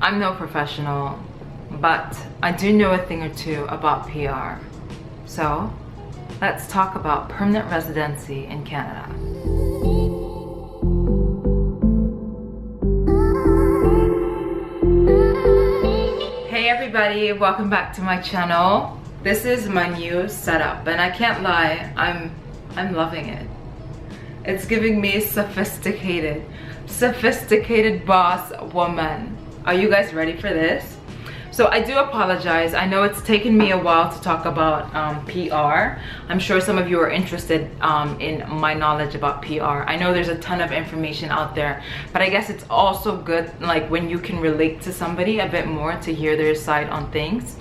I'm no professional, but I do know a thing or two about PR. So let's talk about permanent residency in Canada. Hey everybody, welcome back to my channel. This is my new setup and I can't lie, I'm loving it. It's giving me sophisticated boss woman. Are you guys ready for this? So I do apologize. I know it's taken me a while to talk about PR. I'm sure some of you are interested in my knowledge about PR. I know there's a ton of information out there, but I guess it's also good like when you can relate to somebody a bit more to hear their side on things.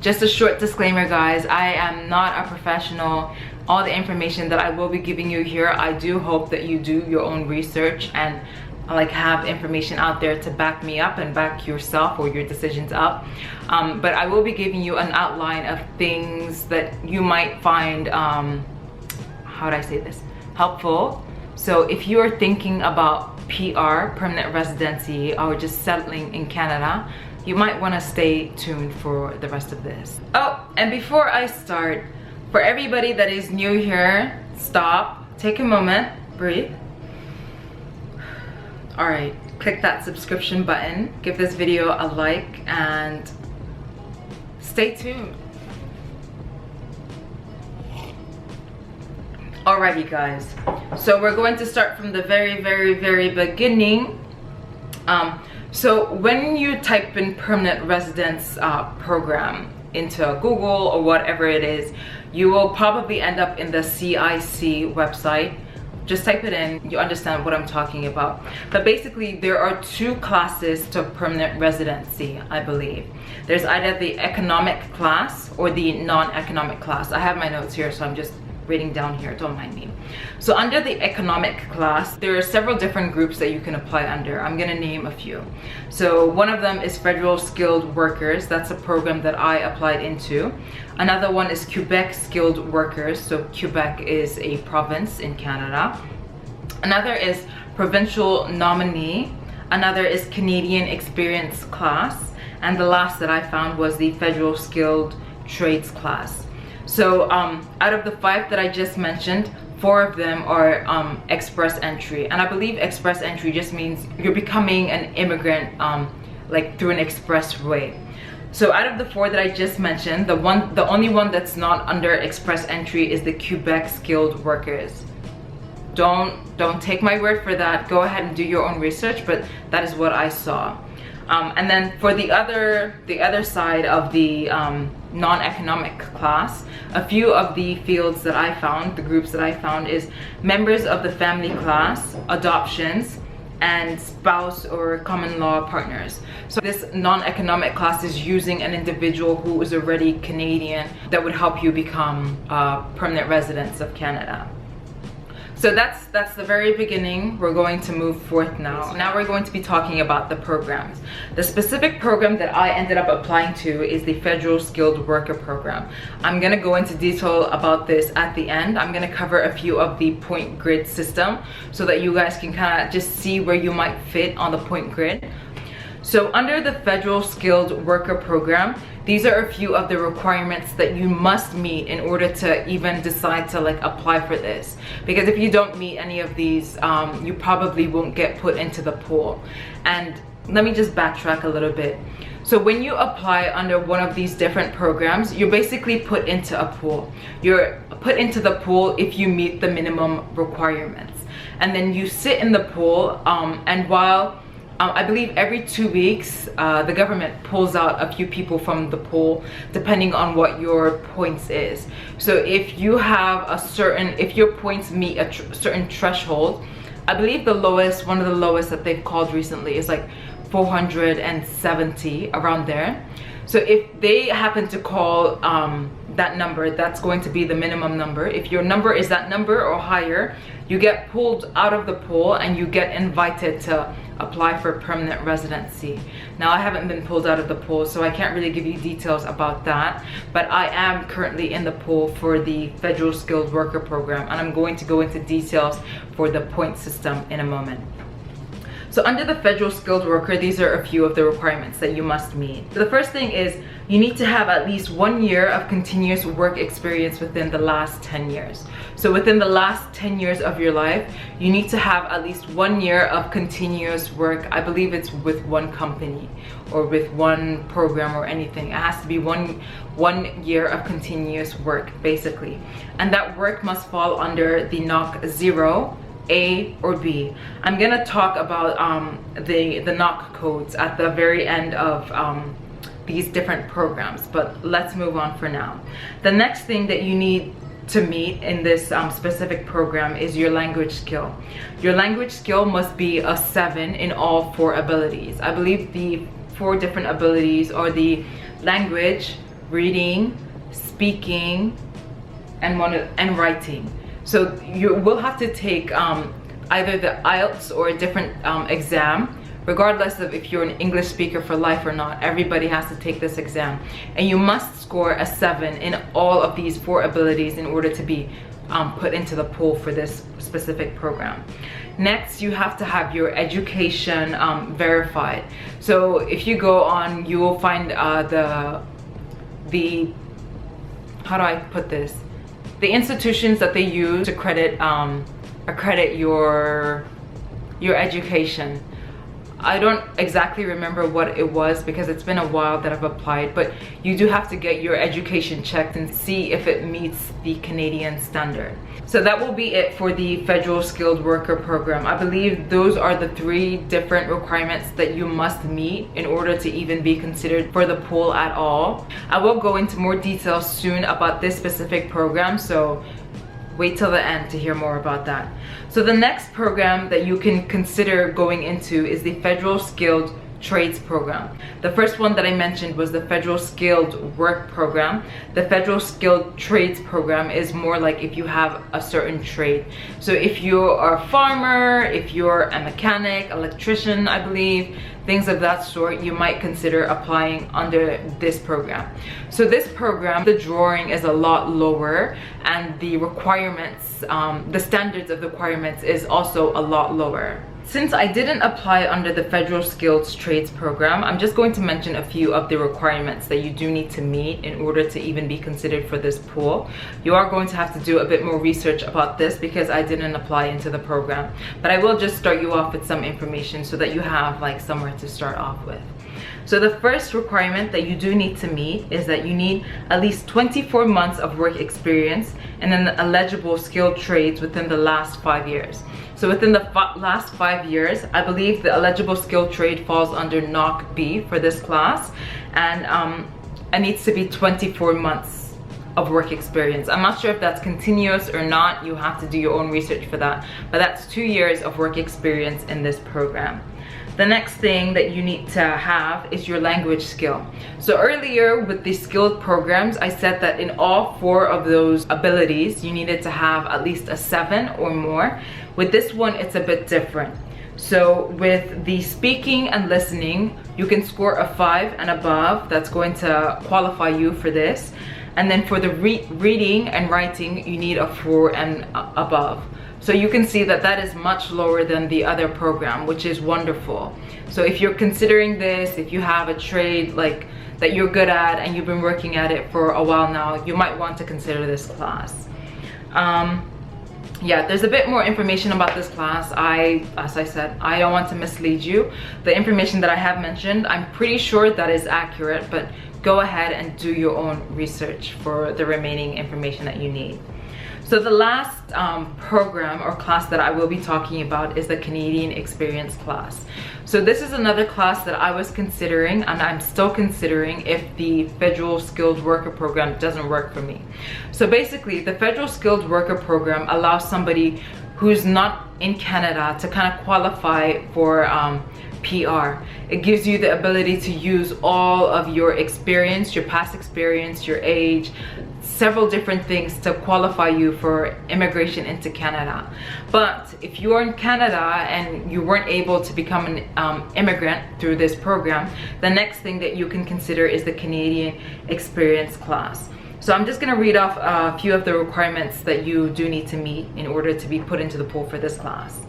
Just a short disclaimer, guys, I am not a professional. All the information that I will be giving you here, I do hope that you do your own research and like have information out there to back me up and back yourself or your decisions up. But I will be giving you an outline of things that you might find, how would I say this, helpful. So if you are thinking about PR, permanent residency, or just settling in Canada, you might want to stay tuned for the rest of this. Oh, and before I start, for everybody that is new here, stop, take a moment, breathe. All right, click that subscription button, give this video a like, and stay tuned. Alrighty guys, so we're going to start from the very beginning. So when you type in permanent residence program into Google or whatever it is, you will probably end up in the CIC website. Just type it in, you understand what I'm talking about. But basically there are two classes to permanent residency, I believe. There's either the economic class or the non-economic class. I have my notes here, so I'm just reading down here, don't mind me. So under the economic class, there are several different groups that you can apply under. I'm gonna name a few. So one of them is Federal Skilled Workers. That's a program that I applied into. Another one is Quebec Skilled Workers. So Quebec is a province in Canada. Another is Provincial Nominee. Another is Canadian Experience Class. And the last that I found was the Federal Skilled Trades Class. So out of the 5 that I just mentioned, 4 of them are express entry, and I believe express entry just means you're becoming an immigrant like through an express way. So out of the 4 that I just mentioned, the only one that's not under express entry is the Quebec Skilled Workers. Don't take my word for that. Go ahead and do your own research, but that is what I saw. And then for the other side of the non-economic class, a few of the fields that I found, the groups that I found, is members of the family class, adoptions, and spouse or common law partners. So this non-economic class is using an individual who is already Canadian that would help you become permanent residents of Canada. So that's the very beginning. We're going to move forth now. Now we're going to be talking about the programs. The specific program that I ended up applying to is the Federal Skilled Worker Program. I'm gonna go into detail about this at the end. I'm gonna cover a few of the point grid system so that you guys can kind of just see where you might fit on the point grid. So under the Federal Skilled Worker Program, these are a few of the requirements that you must meet in order to even decide to like apply for this. Because if you don't meet any of these, you probably won't get put into the pool. And let me just backtrack a little bit. So when you apply under one of these different programs, you're basically put into a pool. You're put into the pool if you meet the minimum requirements. And then you sit in the pool, and while I believe every 2 weeks, the government pulls out a few people from the pool depending on what your points is. So if you have if your points meet a certain threshold, I believe the lowest, one of the lowest that they've called recently is like 470, around there. So if they happen to call that number, that's going to be the minimum number. If your number is that number or higher, you get pulled out of the pool and you get invited to apply for permanent residency. Now I haven't been pulled out of the pool, so I can't really give you details about that, but I am currently in the pool for the Federal Skilled Worker Program, and I'm going to go into details for the point system in a moment. So under the federal skilled worker, these are a few of the requirements that you must meet. The first thing is you need to have at least 1 year of continuous work experience within the last 10 years. So within the last 10 years of your life, you need to have at least 1 year of continuous work. I believe it's with one company or with one program or anything. It has to be one year of continuous work, basically. And that work must fall under the NOC 0, A, or B. I'm gonna talk about the NOC codes at the very end of these different programs, but let's move on for now. The next thing that you need to meet in this specific program is your language skill. Your language skill must be a 7 in all 4 abilities. I believe the 4 different abilities are the language, reading, speaking, and writing. So you will have to take either the IELTS or a different exam, regardless of if you're an English speaker for life or not. Everybody has to take this exam, and you must score a 7 in all of these 4 abilities in order to be put into the pool for this specific program. Next, you have to have your education verified. So if you go on, you will find the how do I put this? The institutions that they use to accredit your education. I don't exactly remember what it was because it's been a while that I've applied, but you do have to get your education checked and see if it meets the Canadian standard. So that will be it for the Federal Skilled Worker Program. I believe those are the 3 different requirements that you must meet in order to even be considered for the pool at all. I will go into more details soon about this specific program, so wait till the end to hear more about that. So the next program that you can consider going into is the Federal Skilled Trades Program. The first one that I mentioned was the Federal Skilled Work Program. The Federal Skilled Trades Program is more like if you have a certain trade. So if you are a farmer, if you're a mechanic, electrician, I believe, things of that sort, you might consider applying under this program. So this program, the drawing is a lot lower, and the requirements, the standards of the requirements is also a lot lower. Since I didn't apply under the Federal Skilled Trades Program, I'm just going to mention a few of the requirements that you do need to meet in order to even be considered for this pool. You are going to have to do a bit more research about this because I didn't apply into the program. But I will just start you off with some information so that you have like somewhere to start off with. So the first requirement that you do need to meet is that you need at least 24 months of work experience and then eligible skilled trades within the last 5 years. So within the last 5 years, I believe the eligible skilled trade falls under NOC B for this class, and it needs to be 24 months of work experience. I'm not sure if that's continuous or not. You have to do your own research for that, but that's 2 years of work experience in this program. The next thing that you need to have is your language skill. So earlier with the skilled programs, I said that in all 4 of those abilities, you needed to have at least a 7 or more. With this one, it's a bit different. So with the speaking and listening, you can score a 5 and above. That's going to qualify you for this. And then for the reading and writing, you need a 4 and above. So you can see that that is much lower than the other program, which is wonderful. So if you're considering this, if you have a trade like that you're good at and you've been working at it for a while now, you might want to consider this class. Yeah, there's a bit more information about this class. As I said, I don't want to mislead you. The information that I have mentioned, I'm pretty sure that is accurate, but go ahead and do your own research for the remaining information that you need. So the last program or class that I will be talking about is the Canadian Experience class. So this is another class that I was considering, and I'm still considering if the Federal Skilled Worker Program doesn't work for me. So basically, the Federal Skilled Worker Program allows somebody who's not in Canada to kind of qualify for PR. It gives you the ability to use all of your experience, your past experience, your age, several different things to qualify you for immigration into Canada. But if you are in Canada and you weren't able to become an immigrant through this program, the next thing that you can consider is the Canadian Experience class. So I'm just gonna read off a few of the requirements that you do need to meet in order to be put into the pool for this class.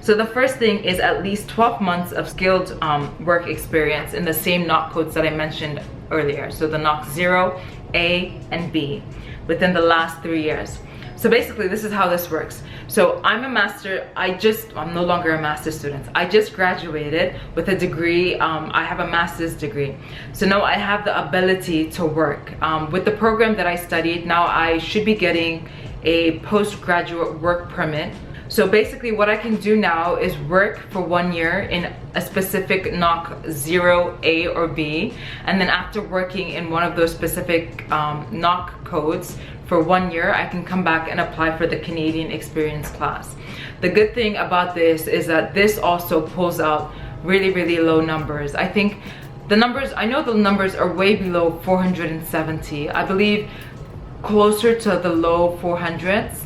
So the first thing is at least 12 months of skilled work experience in the same NOC codes that I mentioned earlier. So the NOC 0, A, and B within the last 3 years. So basically this is how this works. So I'm a master, I'm no longer a master's student. I just graduated with a degree. I have a master's degree. So now I have the ability to work. With the program that I studied, now I should be getting a postgraduate work permit. So basically what I can do now is work for 1 year in a specific NOC 0, A, or B. And then after working in one of those specific NOC codes for 1 year, I can come back and apply for the Canadian Experience class. The good thing about this is that this also pulls out really, really low numbers. I think the numbers, I know the numbers are way below 470. I believe closer to the low 400s.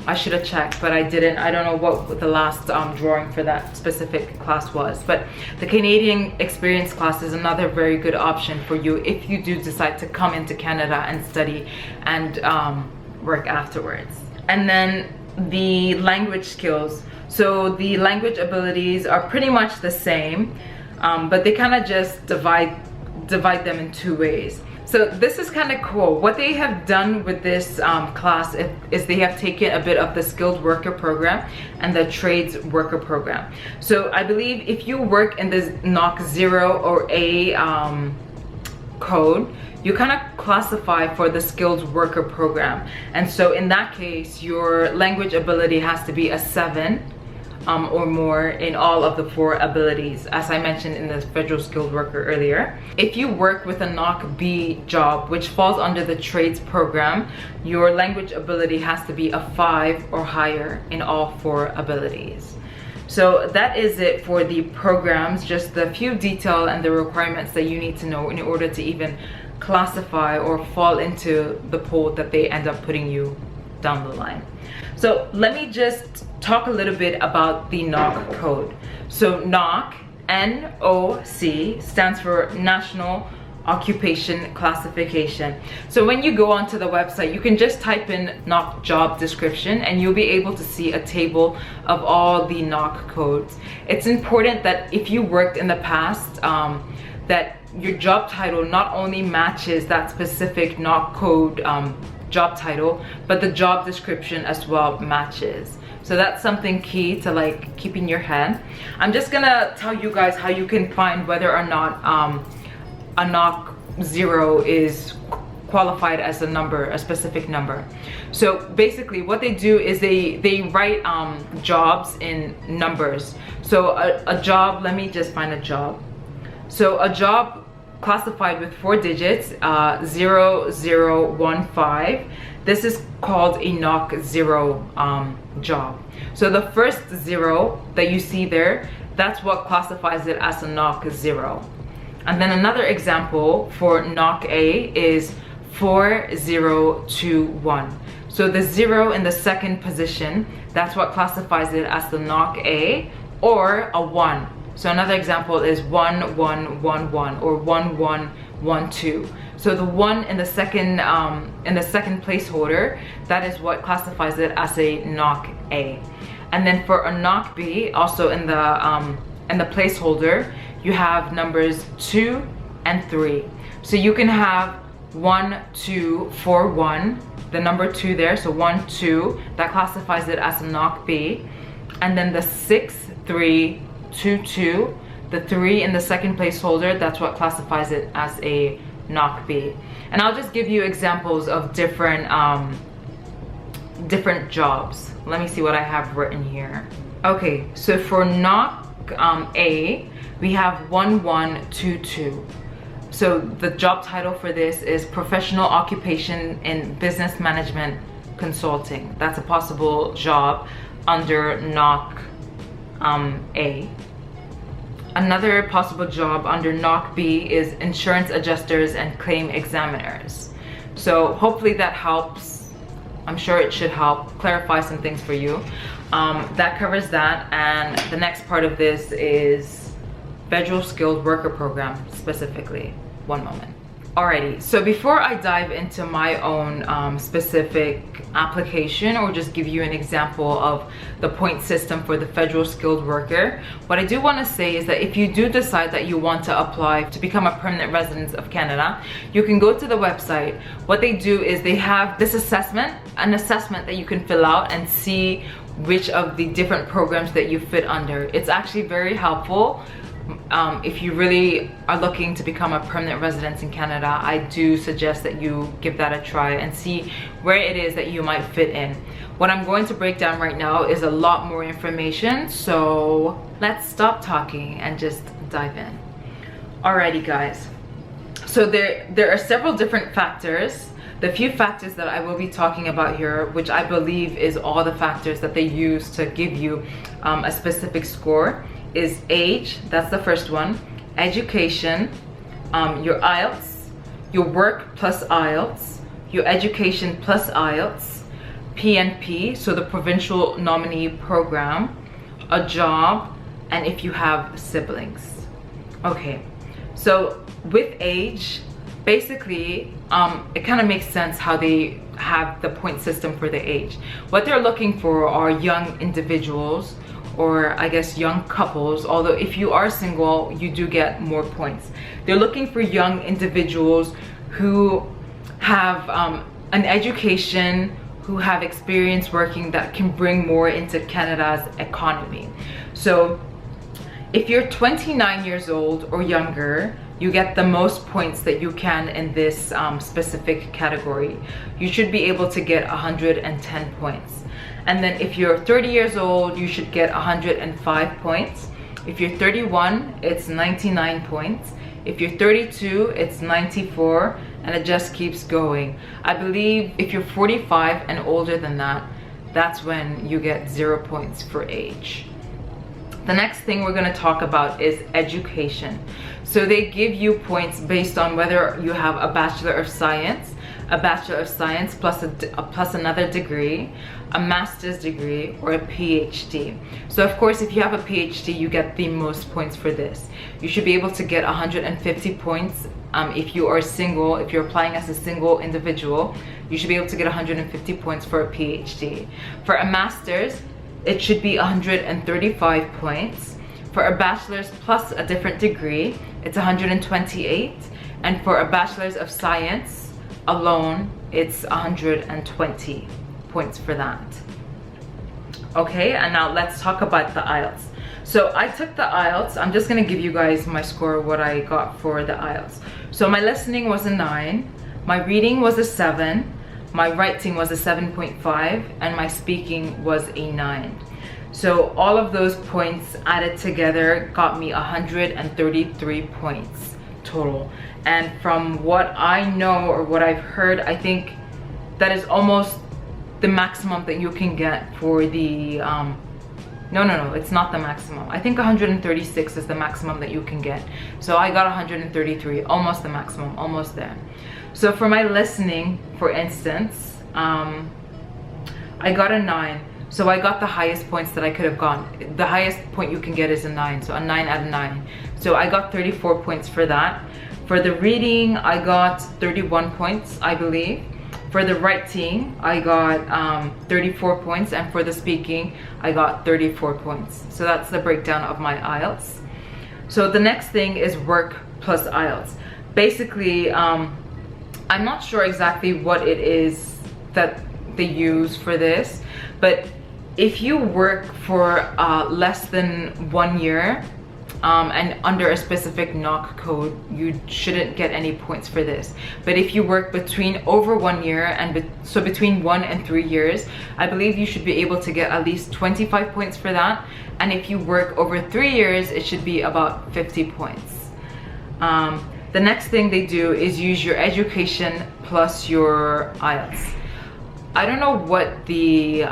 I should have checked, but I didn't. I don't know what the last drawing for that specific class was. But the Canadian Experience class is another very good option for you if you do decide to come into Canada and study and work afterwards. And then the language skills. So the language abilities are pretty much the same, but they kind of just divide them in 2 ways. So this is kind of cool. What they have done with this class is they have taken a bit of the skilled worker program and the trades worker program. So I believe if you work in this NOC 0 or A code, you kind of classify for the skilled worker program. And so in that case, your language ability has to be a 7 or more in all of the 4 abilities, as I mentioned in the federal skilled worker earlier. If you work with a NOC B job, which falls under the trades program, your language ability has to be a 5 or higher in all 4 abilities. So that is it for the programs, just the few detail and the requirements that you need to know in order to even classify or fall into the pool that they end up putting you down the line. So let me just talk a little bit about the NOC code. So NOC, N-O-C, stands for National Occupation Classification. So when you go onto the website, you can just type in NOC job description and you'll be able to see a table of all the NOC codes. It's important that if you worked in the past, that your job title not only matches that specific NOC code job title, but the job description as well matches. So that's something key to like keep in your head. I'm just gonna tell you guys how you can find whether or not a NOC 0 is qualified as a number, a specific number. So basically what they do is they write jobs in numbers. So a job, let me just find a job. So a job classified with 4 digits, 0015. This is called a NOC 0 job. So the first 0 that you see there, that's what classifies it as a NOC 0. And then another example for NOC A is 4021. So the 0 in the second position, that's what classifies it as the NOC A or a 1. So another example is 1111 or 1112. So the 1 in the second placeholder, that is what classifies it as a NOC A. And then for a NOC B, also in the placeholder, you have numbers 2 and 3. So you can have 1241, the number 2 there, so 12, that classifies it as a NOC B. And then the 6322, the 3 in the second placeholder, that's what classifies it as a NOC B. And I'll just give you examples of different jobs. Let me see what I have written here. Okay, so for NOC A, we have 1122. So the job title for this is Professional Occupation in Business Management Consulting. That's a possible job under NOC A. Another possible job under NOC B is Insurance Adjusters and Claim Examiners. So hopefully that helps. I'm sure it should help clarify some things for you. That covers that, and the next part of this is Federal Skilled Worker Program specifically. One moment. Alrighty, so before I dive into my own specific application, or just give you an example of the point system for the federal skilled worker, what I do want to say is that if you do decide that you want to apply to become a permanent resident of Canada, you can go to the website. What they do is they have this assessment, an assessment that you can fill out and see which of the different programs that you fit under. It's actually very helpful. If you really are looking to become a permanent resident in Canada, I do suggest that you give that a try and see where it is that you might fit in. What I'm going to break down right now is a lot more information, so let's stop talking and just dive in. Alrighty guys, so there are several different factors. The few factors that I will be talking about here, which I believe is all the factors that they use to give you a specific score, is age, that's the first one, education, your IELTS, your work plus IELTS, your education plus IELTS, PNP, so the provincial nominee program, a job, and if you have siblings. Okay, so with age, basically it kind of makes sense how they have the point system for the age. What they're looking for are young individuals, or I guess young couples, although if you are single, you do get more points. They're looking for young individuals who have an education, who have experience working that can bring more into Canada's economy. So if you're 29 years old or younger, you get the most points that you can in this specific category. You should be able to get 110 points. And then if you're 30 years old, you should get 105 points. If you're 31, it's 99 points. If you're 32, it's 94, and it just keeps going. I believe if you're 45 and older than that, that's when you get 0 points for age. The next thing we're going to talk about is education. So they give you points based on whether you have a Bachelor of Science, plus another degree, a master's degree, or a PhD. So of course, if you have a PhD, you get the most points for this. You should be able to get 150 points if you are single. If you're applying as a single individual, you should be able to get 150 points for a PhD. For a master's, it should be 135 points. For a bachelor's plus a different degree, it's 128. And for a bachelor's of science alone, it's 120 points for that. Okay, and now let's talk about the IELTS. So I took the IELTS. I'm just gonna give you guys my score, what I got for the IELTS. So my listening was a 9, my reading was a 7, my writing was a 7.5, and my speaking was a 9. So all of those points added together got me 133 points total. And from what I know, or what I've heard, I think that is almost the maximum that you can get for the no, it's not the maximum. I think 136 is the maximum that you can get. So I got 133, almost the maximum, almost there. So for my listening, for instance, I got a 9. So I got the highest points that I could have gotten. The highest point you can get is a 9, so a 9 out of 9. So I got 34 points for that. For the reading, I got 31 points, I believe. For the writing, I got 34 points, and for the speaking, I got 34 points. So that's the breakdown of my IELTS. So the next thing is work plus IELTS. Basically, I'm not sure exactly what it is that they use for this, but if you work for less than 1 year, and under a specific NOC code, you shouldn't get any points for this. But if you work between over 1 year and so between 1 and 3 years, I believe you should be able to get at least 25 points for that. And if you work over 3 years, it should be about 50 points. The next thing they do is use your education plus your IELTS. I don't know what the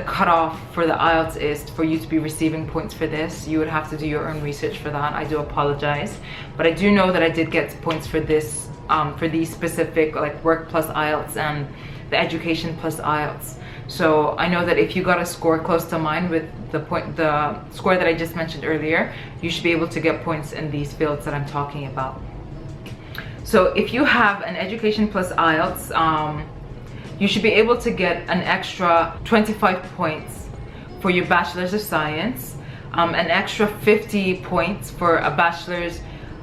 cutoff for the IELTS is for you to be receiving points for this. You would have to do your own research for that. I do apologize, but I do know that I did get points for this, for these specific, like work plus IELTS and the education plus IELTS. So I know that if you got a score close to mine with the score that I just mentioned earlier, you should be able to get points in these fields that I'm talking about. So if you have an education plus IELTS, you should be able to get an extra 25 points for your Bachelor's of Science, an extra 50 points for a Bachelor's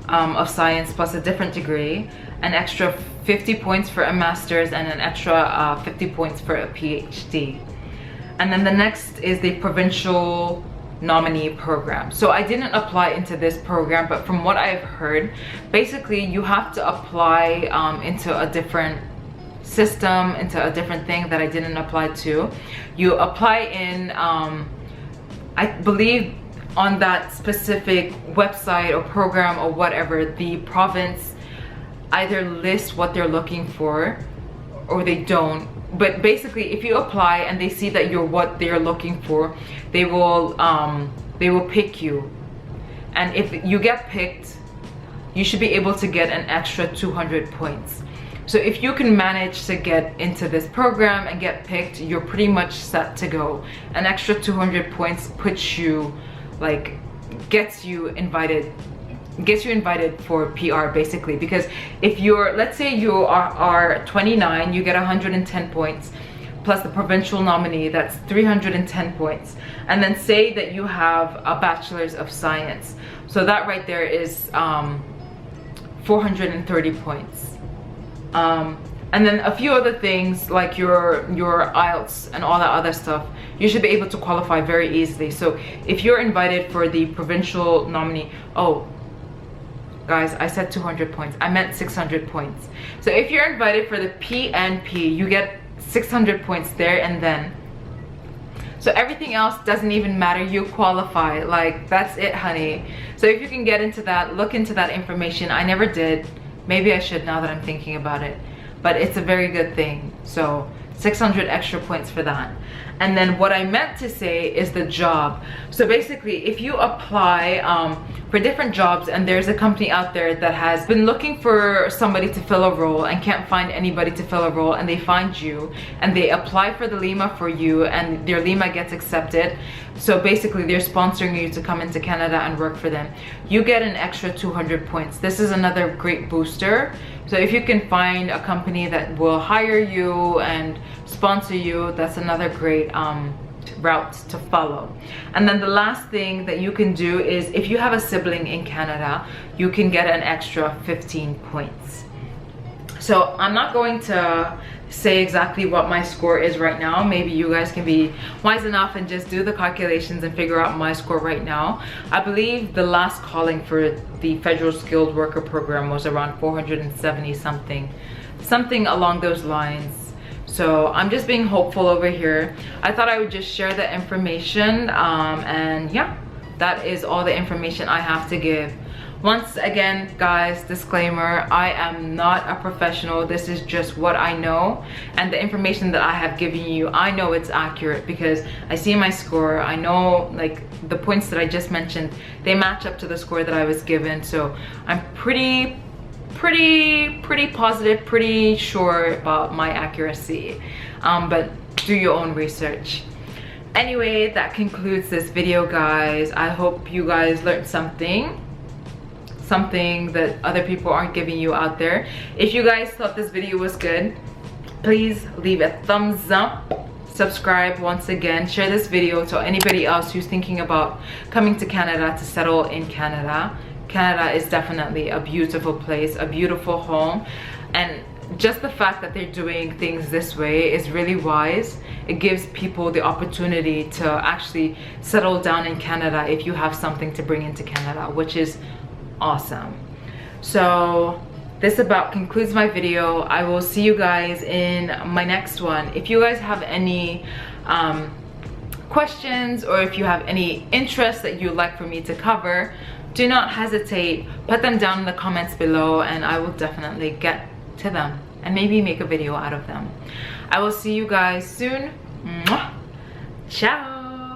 of Science plus a different degree, an extra 50 points for a Master's, and an extra 50 points for a PhD. And then the next is the provincial nominee program. So I didn't apply into this program, but from what I've heard, basically you have to apply into a different system, into a different thing that I didn't apply to. You apply in I believe on that specific website or program or whatever, the province either lists what they're looking for or they don't. But basically, if you apply and they see that you're what they're looking for, they will pick you. And if you get picked, you should be able to get an extra 200 points. So if you can manage to get into this program and get picked, you're pretty much set to go. An extra 200 points puts you, like, gets you invited for PR, basically. Because if you're, let's say you are 29, you get 110 points plus the provincial nominee, that's 310 points. And then say that you have a Bachelor's of Science, so that right there is 430 points. And then a few other things like your IELTS and all that other stuff, you should be able to qualify very easily. So if you're invited for the provincial nominee, oh guys, I said 200 points, I meant 600 points. So if you're invited for the PNP, you get 600 points there and then. So everything else doesn't even matter, you qualify. Like, that's it, honey. So if you can get into that, look into that information. I never did. Maybe I should now that I'm thinking about it, but it's a very good thing. So 600 extra points for that. And then what I meant to say is the job. So basically, if you apply for different jobs and there's a company out there that has been looking for somebody to fill a role and can't find anybody to fill a role, and they find you and they apply for the Lima for you and their Lima gets accepted, so basically they're sponsoring you to come into Canada and work for them, you get an extra 200 points. This is another great booster. So if you can find a company that will hire you and sponsor you, that's another great route to follow. And then the last thing that you can do is, if you have a sibling in Canada, you can get an extra 15 points. So I'm not going to say exactly what my score is right now. Maybe you guys can be wise enough and just do the calculations and figure out my score right now. I believe the last calling for the Federal Skilled Worker Program was around 470 something along those lines. So I'm just being hopeful over here. I thought I would just share the information, and yeah, that is all the information I have to give. Once again, guys, disclaimer, I am not a professional. This is just what I know, and the information that I have given you, I know it's accurate because I see my score. I know, like, the points that I just mentioned, they match up to the score that I was given. So I'm pretty positive, pretty sure about my accuracy, but do your own research. Anyway, that concludes this video, guys. I hope you guys learned something that other people aren't giving you out there. If you guys thought this video was good, please leave a thumbs up, subscribe once again, share this video to anybody else who's thinking about coming to Canada to settle in Canada. Canada is definitely a beautiful place, a beautiful home, and just the fact that they're doing things this way is really wise. It gives people the opportunity to actually settle down in Canada if you have something to bring into Canada, which is awesome. So this about concludes my video. I will see you guys in my next one. If you guys have any questions, or if you have any interests that you'd like for me to cover, do not hesitate, put them down in the comments below and I will definitely get to them and maybe make a video out of them. I will see you guys soon. Mwah. Ciao.